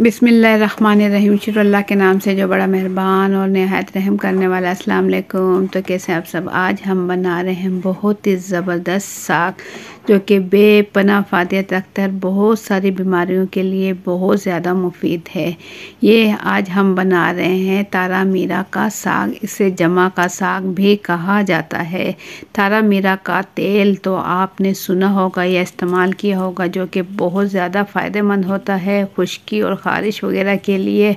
बिस्मिल्लाहिर्रहमानिर्रहीम। शुक्र अल्लाह के नाम से जो बड़ा मेहरबान और नहायत रहम करने वाला। अस्सलाम वालेकुम। तो कैसे आप सब? आज हम बना रहे हैं बहुत ही ज़बरदस्त साग जो कि बेपनाह फ़ायदा रखता है, बहुत सारी बीमारियों के लिए बहुत ज़्यादा मुफीद है। ये आज हम बना रहे हैं तारा मीरा का साग। इसे जमा का साग भी कहा जाता है। तारा मीरा का तेल तो आपने सुना होगा या इस्तेमाल किया होगा, जो कि बहुत ज़्यादा फ़ायदेमंद होता है खुश्की और ख़ारिश वगैरह के लिए।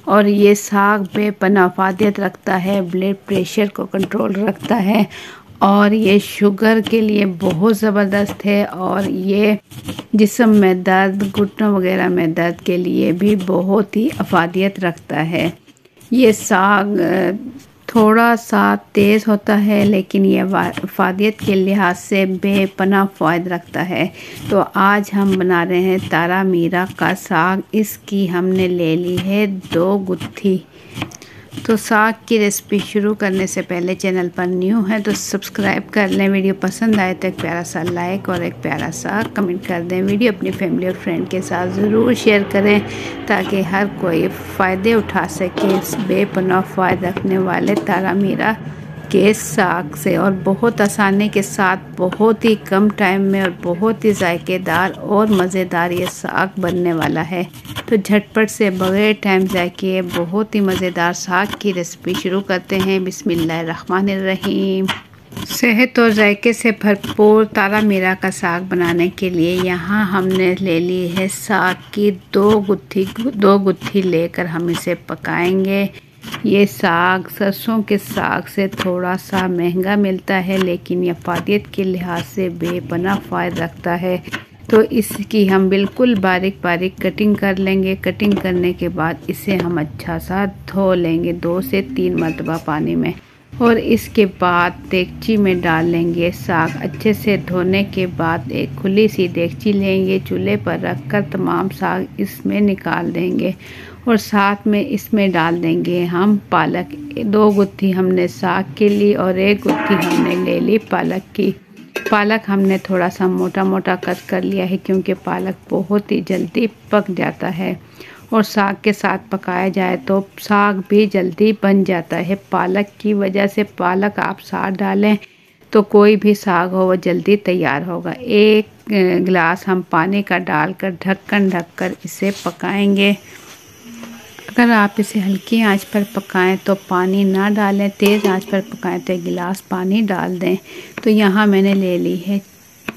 और ये साग बेपनाह फ़ायदा रखता है, ब्लड प्रेशर को कंट्रोल रखता है और ये शुगर के लिए बहुत ज़बरदस्त है। और ये जिस्म में दर्द, घुटनों वगैरह में दर्द के लिए भी बहुत ही अफादियत रखता है। ये साग थोड़ा सा तेज़ होता है लेकिन ये अफादियत के लिहाज से बेपनाह फ़ायदा रखता है। तो आज हम बना रहे हैं तारा मीरा का साग। इसकी हमने ले ली है 2 गुत्थी। तो साग की रेसिपी शुरू करने से पहले चैनल पर न्यू है तो सब्सक्राइब कर लें। वीडियो पसंद आए तो एक प्यारा सा लाइक और एक प्यारा सा कमेंट कर दें। वीडियो अपनी फैमिली और फ्रेंड के साथ ज़रूर शेयर करें ताकि हर कोई फ़ायदे उठा सके इस बेपनाह फ़ायदा रखने वाले तारा मीरा के साग से। और बहुत आसानी के साथ, बहुत ही कम टाइम में और बहुत ही जायकेदार और मज़ेदार ये साग बनने वाला है। तो झटपट से बगैर टाइम ज़ाय किए बहुत ही मज़ेदार साग की रेसिपी शुरू करते हैं। बिस्मिल्लाहिर्रहमानिर्रहीम। सेहत और जायके से भरपूर तारा मीरा का साग बनाने के लिए यहाँ हमने ले ली है साग की 2 गुत्थी लेकर हम इसे पकाएंगे। ये साग सरसों के साग से थोड़ा सा महंगा मिलता है लेकिन ये फ़ायदे के लिहाज से बेपनाह फ़ायदा रखता है। तो इसकी हम बिल्कुल बारीक बारीक कटिंग कर लेंगे। कटिंग करने के बाद इसे हम अच्छा सा धो लेंगे 2 से 3 मरतबा पानी में। और इसके बाद देगची में डाल लेंगे साग। अच्छे से धोने के बाद एक खुली सी देगची लेंगे, चूल्हे पर रखकर तमाम साग इसमें निकाल देंगे। और साथ में इसमें डाल देंगे हम पालक। 2 गुत्थी हमने साग के ली और 1 गुत्थी हमने ले ली पालक की। पालक हमने थोड़ा सा मोटा मोटा कट कर लिया है क्योंकि पालक बहुत ही जल्दी पक जाता है और साग के साथ पकाया जाए तो साग भी जल्दी बन जाता है। पालक की वजह से पालक आप साथ डालें तो कोई भी साग हो वो जल्दी तैयार होगा। 1 गिलास हम पानी का डालकर ढककर इसे पकाएंगे। अगर आप इसे हल्की आंच पर पकाएं तो पानी ना डालें, तेज़ आंच पर पकाएं तो 1 गिलास पानी डाल दें। तो यहाँ मैंने ले ली है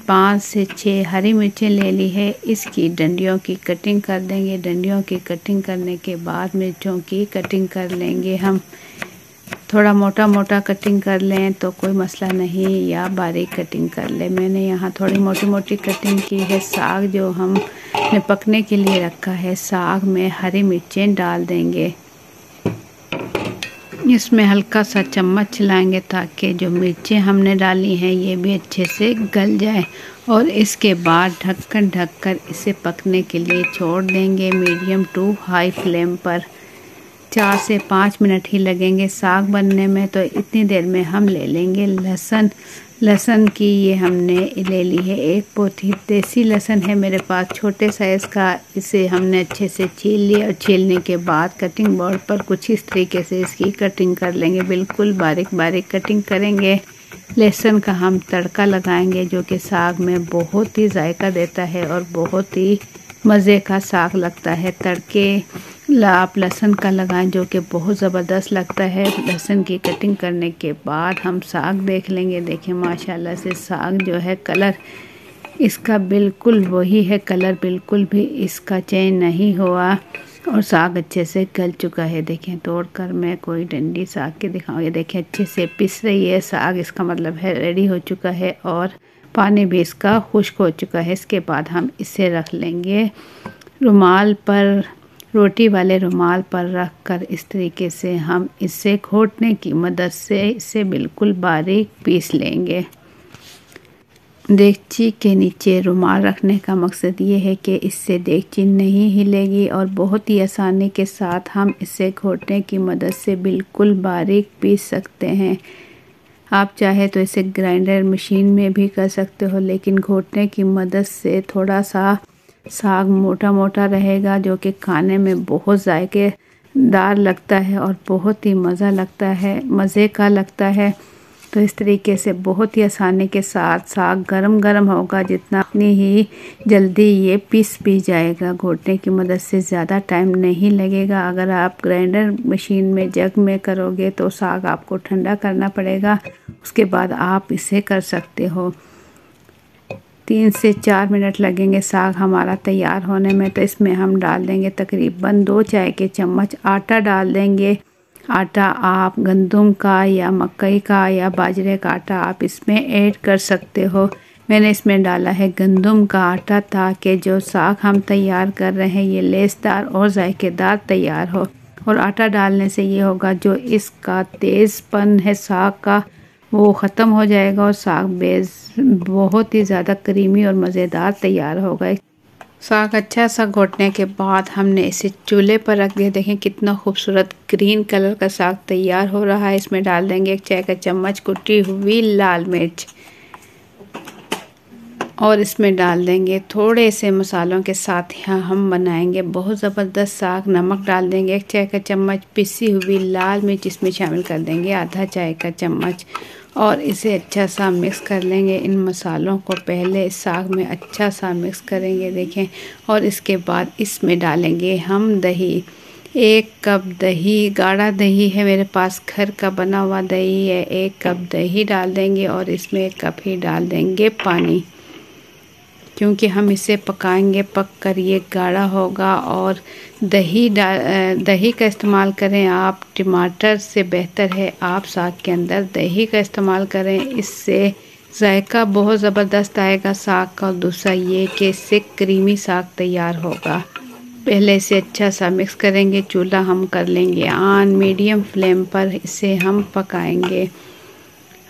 5 से 6 हरी मिर्चें ले ली है। इसकी डंडियों की कटिंग कर देंगे। डंडियों की कटिंग करने के बाद मिर्चों की कटिंग कर लेंगे हम। थोड़ा मोटा मोटा कटिंग कर लें तो कोई मसला नहीं, या बारीक कटिंग कर लें। मैंने यहाँ थोड़ी मोटी मोटी कटिंग की है। साग जो हमने पकने के लिए रखा है, साग में हरी मिर्चें डाल देंगे। इसमें हल्का सा चम्मच चलाएंगे ताकि जो मिर्चें हमने डाली हैं ये भी अच्छे से गल जाए। और इसके बाद ढककर इसे पकने के लिए छोड़ देंगे मीडियम टू हाई फ्लेम पर। 4 से 5 मिनट ही लगेंगे साग बनने में। तो इतनी देर में हम ले लेंगे लहसुन। लहसुन की ये हमने ले ली है 1 पोथी। देसी लहसुन है मेरे पास छोटे साइज़ का। इसे हमने अच्छे से छील लिया और छीलने के बाद कटिंग बोर्ड पर कुछ इस तरीके से इसकी कटिंग कर लेंगे। बिल्कुल बारीक बारीक कटिंग करेंगे। लहसुन का हम तड़का लगाएंगे जो कि साग में बहुत ही जायका देता है और बहुत ही मज़े का साग लगता है। तड़के आप लहसुन का लगाएं जो कि बहुत ज़बरदस्त लगता है। लहसुन की कटिंग करने के बाद हम साग देख लेंगे। देखिए माशाल्लाह से साग जो है कलर इसका बिल्कुल वही है, कलर बिल्कुल भी इसका चेंज नहीं हुआ और साग अच्छे से गल चुका है। देखें तोड़कर मैं कोई डंडी साग के दिखाऊँ। ये देखें अच्छे से पिस रही है साग, इसका मतलब है रेडी हो चुका है और पानी भी इसका खुश्क हो चुका है। इसके बाद हम इसे रख लेंगे रुमाल पर, रोटी वाले रुमाल पर रख कर इस तरीके से हम इसे घोटने की मदद से इसे बिल्कुल बारीक पीस लेंगे। देगची के नीचे रुमाल रखने का मकसद ये है कि इससे देगची नहीं हिलेगी और बहुत ही आसानी के साथ हम इसे घोटने की मदद से बिल्कुल बारीक पीस सकते हैं। आप चाहे तो इसे ग्राइंडर मशीन में भी कर सकते हो, लेकिन घोटने की मदद से थोड़ा सा साग मोटा मोटा रहेगा जो कि खाने में बहुत ज़ायके दार लगता है और बहुत ही मज़े का लगता है। तो इस तरीके से बहुत ही आसानी के साथ साग गरम गरम होगा, जितना अपनी ही जल्दी ये पीस भी जाएगा। घोटने की मदद से ज़्यादा टाइम नहीं लगेगा। अगर आप ग्राइंडर मशीन में जग में करोगे तो साग आपको ठंडा करना पड़ेगा, उसके बाद आप इसे कर सकते हो। 3 से 4 मिनट लगेंगे साग हमारा तैयार होने में। तो इसमें हम डाल देंगे तकरीबन 2 चाय के चम्मच आटा डाल देंगे। आटा आप गंदम का या मकई का या बाजरे का आटा आप इसमें ऐड कर सकते हो। मैंने इसमें डाला है गंदम का आटा, ताकि जो साग हम तैयार कर रहे हैं ये लेसदार और जायकेदार तैयार हो। और आटा डालने से ये होगा, जो इसका तेज़पन है साग का वो ख़त्म हो जाएगा और साग बहुत ही ज़्यादा क्रीमी और मज़ेदार तैयार होगा। साग अच्छा सा घोटने के बाद हमने इसे चूल्हे पर रख दिया। देखें कितना खूबसूरत ग्रीन कलर का साग तैयार हो रहा है। इसमें डाल देंगे 1 चाय का चम्मच कुटी हुई लाल मिर्च और इसमें डाल देंगे थोड़े से मसालों के साथ यहाँ हम बनाएंगे बहुत ज़बरदस्त साग। नमक डाल देंगे 1 चाय का चम्मच, पिसी हुई लाल मिर्च इसमें शामिल कर देंगे आधा चाय का चम्मच और इसे अच्छा सा मिक्स कर लेंगे। इन मसालों को पहले इस साग में अच्छा सा मिक्स करेंगे देखें। और इसके बाद इसमें डालेंगे हम दही। 1 कप दही, गाढ़ा दही है मेरे पास, घर का बना हुआ दही है। 1 कप दही डाल देंगे और इसमें 1 कप ही डाल देंगे पानी, क्योंकि हम इसे पकाएंगे, पक कर ये गाढ़ा होगा। और दही का इस्तेमाल करें आप, टमाटर से बेहतर है आप साग के अंदर दही का इस्तेमाल करें। इससे जायका बहुत ज़बरदस्त आएगा साग का। और दूसरा ये कि इससे क्रीमी साग तैयार होगा। पहले इसे अच्छा सा मिक्स करेंगे। चूल्हा हम कर लेंगे ऑन, मीडियम फ्लेम पर इसे हम पकाएंगे।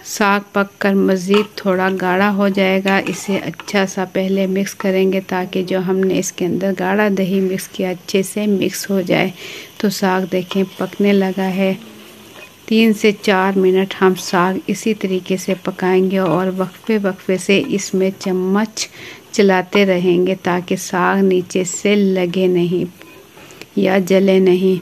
साग पककर मज़ीद थोड़ा गाढ़ा हो जाएगा। इसे अच्छा सा पहले मिक्स करेंगे ताकि जो हमने इसके अंदर गाढ़ा दही मिक्स किया अच्छे से मिक्स हो जाए। तो साग देखें पकने लगा है। 3 से 4 मिनट हम साग इसी तरीके से पकाएंगे और वक्फे वक्फे से इसमें चम्मच चलाते रहेंगे ताकि साग नीचे से लगे नहीं या जले नहीं।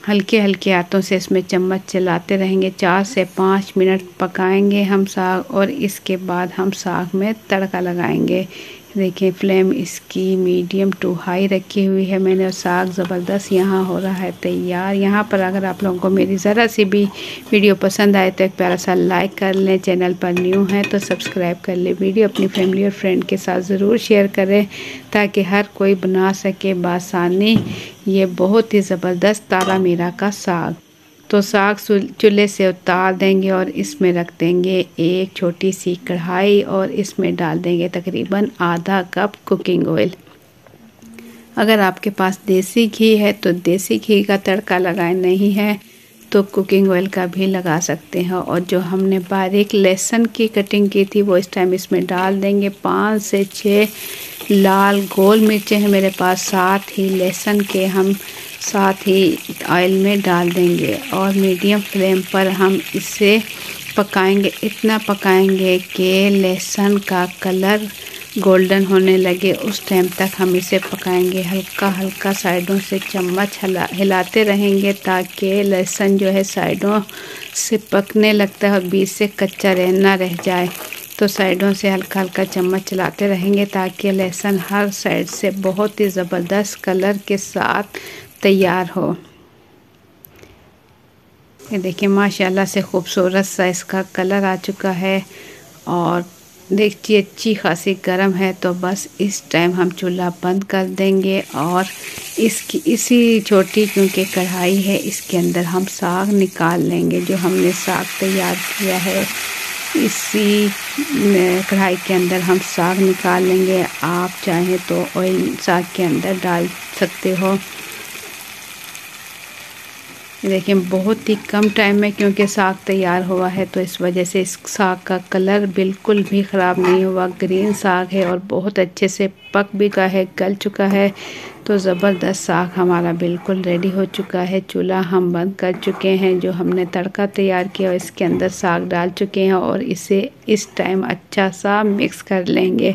हल्के हल्के हाथों से इसमें चम्मच चलाते रहेंगे। 4 से 5 मिनट पकाएंगे हम साग और इसके बाद हम साग में तड़का लगाएंगे। देखिए फ्लेम इसकी मीडियम टू हाई रखी हुई है मैंने और साग ज़बरदस्त यहाँ हो रहा है तैयार। यहाँ पर अगर आप लोगों को मेरी ज़रा सी भी वीडियो पसंद आए तो एक प्यारा सा लाइक कर लें। चैनल पर न्यू हैं तो सब्सक्राइब कर लें। वीडियो अपनी फैमिली और फ्रेंड के साथ ज़रूर शेयर करें ताकि हर कोई बना सके बआसानी ये बहुत ही ज़बरदस्त तारा मीरा का साग। तो साग चूल्हे से उतार देंगे और इसमें रख देंगे एक छोटी सी कढ़ाई और इसमें डाल देंगे तकरीबन आधा कप कुकिंग ऑयल। अगर आपके पास देसी घी है तो देसी घी का तड़का लगाएं, नहीं है तो कुकिंग ऑयल का भी लगा सकते हैं। और जो हमने बारीक लहसुन की कटिंग की थी वो इस टाइम इसमें डाल देंगे। 5 से 6 लाल गोल मिर्चें हैं मेरे पास, साथ ही लहसुन के हम साथ ही ऑयल में डाल देंगे और मीडियम फ्लेम पर हम इसे पकाएंगे। इतना पकाएंगे कि लहसुन का कलर गोल्डन होने लगे, उस टाइम तक हम इसे पकाएंगे। हल्का हल्का साइडों से चम्मच हिलाते रहेंगे ताकि लहसुन जो है साइडों से पकने लगता है और बीच से कच्चा ना रह जाए। तो साइडों से हल्का हल्का चम्मच चलाते रहेंगे ताकि लहसुन हर साइड से बहुत ही ज़बरदस्त कलर के साथ तैयार हो। ये देखिए माशाल्लाह से खूबसूरत सा इसका कलर आ चुका है और देखिए अच्छी खासी गर्म है। तो बस इस टाइम हम चूल्हा बंद कर देंगे और इसी छोटी क्योंकि कढ़ाई है इसके अंदर हम साग निकाल लेंगे। जो हमने साग तैयार किया है इसी कढ़ाई के अंदर हम साग निकाल लेंगे। आप चाहें तो ऑयल साग के अंदर डाल सकते हो। देखिए बहुत ही कम टाइम में क्योंकि साग तैयार हुआ है तो इस वजह से इस साग का कलर बिल्कुल भी ख़राब नहीं हुआ। ग्रीन साग है और बहुत अच्छे से पक भी गया है, गल चुका है। तो ज़बरदस्त साग हमारा बिल्कुल रेडी हो चुका है। चूल्हा हम बंद कर चुके हैं। जो हमने तड़का तैयार किया इसके अंदर साग डाल चुके हैं और इसे इस टाइम अच्छा सा मिक्स कर लेंगे।